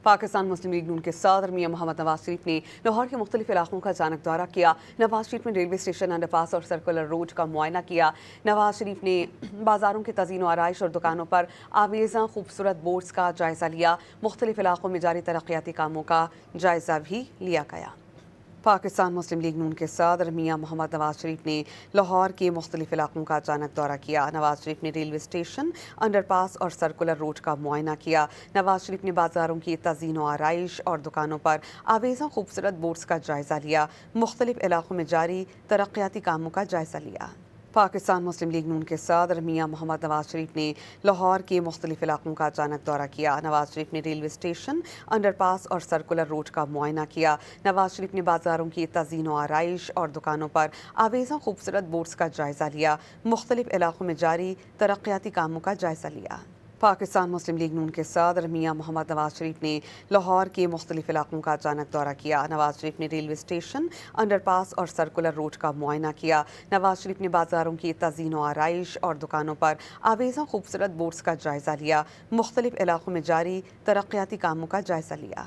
پاکستان مسلم league نون کے صدر میاں محمد نواز شریف نے لاہور کے مختلف علاقوں کا اچانک دورہ کیا۔ نواز شریف نے ریلوے اسٹیشن، انڈر پاس اور سرکولر روڈ کا معائنہ کیا۔ نواز شریف نے بازاروں کی تزئین و آرائش اور دکانوں پر آویزاں خوبصورت بورڈز کا جائزہ لیا۔ مختلف علاقوں میں جاری ترقیاتی کاموں کا جائزہ بھی لیا گیا۔ پاکستان مسلم لیگ نون کے صدر میاں محمد نواز شریف نے لاہور کے مختلف علاقوں کا اچانک دورہ کیا۔ نواز شریف نے ریلوے اسٹیشن، انڈر پاس اور سرکولر روڈ کا معائنہ کیا۔ نواز شریف نے بازاروں کی تزئین و آرائش اور دکانوں پر آویزاں خوبصورت بورڈز کا جائزہ لیا۔ مختلف علاقوں میں جاری ترقیاتی کاموں کا جائزہ لیا۔ پاکستان مسلم لیگ نون کے صدر میاں محمد نواز شریف نے لاہور کے مختلف علاقوں کا اچانک دورہ کیا۔ نواز شریف نے ریلوے اسٹیشن، انڈر پاس اور سرکولر روڈ کا معائنہ کیا۔ نواز شریف نے بازاروں کی تزئین و آرائش اور دکانوں پر آویزاں خوبصورت بورڈز کا جائزہ لیا۔ مختلف علاقوں میں جاری ترقیاتی کاموں کا جائزہ لیا۔ پاکستان مسلم لیگ نون کے صدر میاں محمد نواز شریف نے لاہور کے مختلف علاقوں کا اچانک دورہ کیا۔ نواز شریف نے ریلوے اسٹیشن، انڈر پاس اور سرکولر روڈ کا معائنہ کیا۔ نواز شریف نے بازاروں کی تزئین و آرائش اور دکانوں پر آویزاں خوبصورت بورڈز کا جائزہ لیا۔ مختلف علاقوں میں جاری ترقیاتی کاموں کا جائزہ لیا۔